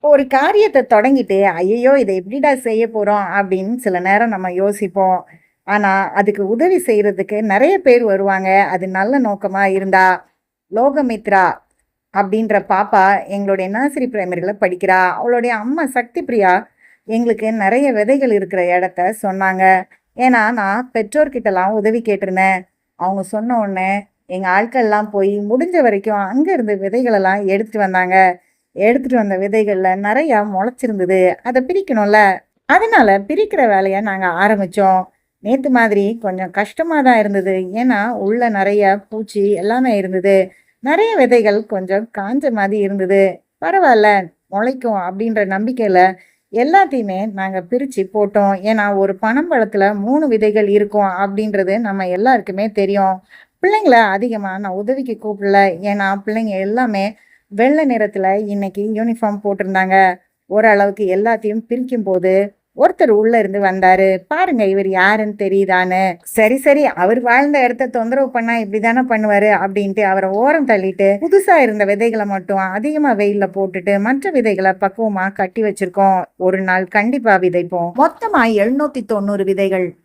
ஒரு காரியத்த தொடங்கிட்டு, "ஐயய்யோ! இத எப்படிடா செய்ய போறோம்?" அப்படின்னு சில நேரம் நம்ம யோசிப்போம். ஆனா, அதுக்கு உதவி செய்றதுக்கு நெறைய பேர் வருவாங்க. அது நல்ல நோக்கமா இருந்தா. லோகமித்ரா அப்படின்ற பாப்பா எங்களுடைய நர்சரி பிரைமரில படிக்கிறா. அவளுடைய அம்மா சக்தி பிரியா எங்களுக்கு நெறைய விதைகள் இருக்கிற இடத்த சொன்னாங்க. ஏன்னா, நான் பெற்றோர்கிட்டலாம் உதவி கேட்டிருந்தேன். அவங்க சொன்ன உடனே, எங்க ஆட்கள்லாம் போய் முடிஞ்ச வரைக்கும் அங்க இருந்து விதைகளெல்லாம் எடுத்துட்டு வந்தாங்க. எடுத்துட்டு வந்த விதைகள்ல நெறையா மொளச்சிருந்தது. அத பிரிக்கணும்ல. அதனால பிரிக்கிற வேலைய நாங்க ஆரம்பிச்சோம். நேத்து மாதிரி கொஞ்சம் கஷ்டமா தான் இருந்தது. ஏன்னா, உள்ள நெறைய பூச்சி எல்லாமே இருந்தது. நெறைய விதைகள் கொஞ்சம் காஞ்ச மாரி இருந்தது. பரவால்ல, மொளைக்கும் அப்டின்ற நம்பிக்கையில எல்லாத்தையுமே நாங்க பிரிச்சு போட்டோம். ஏன்னா, ஒரு பனம்பழத்துல 3 விதைகள் இருக்கும் அப்டின்றது நம்ம எல்லாருக்குமே தெரியும். பிள்ளைங்கள அதிகமா நான் உதவிக்கு கூப்பிடல. ஏன்னா, பிள்ளைங்க எல்லாமே வெள்ள நிறத்துல இன்னைக்கு யூனிஃபார்ம் போட்டிருந்தாங்க. ஓரளவுக்கு எல்லாத்தையும் பிரிக்கும்போது, ஒருத்தர் உள்ள இருந்து வந்தாரு. பாருங்க இவர் யாருன்னு தெரியுதான்னு. சரி, சரி அவர் வாழ்ந்த இடத்த தொந்தரவு பண்ணா இப்படிதானே பண்ணுவாரு அப்டின்ட்டு அவர ஓரம் தள்ளிட்டு, புதுசா இருந்த விதைகள மட்டும் அதிகமா வெயில்ல போட்டுட்டு, மற்ற விதைகள பக்குவமா கட்டி வச்சிருக்கோம். ஒரு நாள் கண்டிப்பா விதைப்போம். மொத்தமா 790 விதைகள்.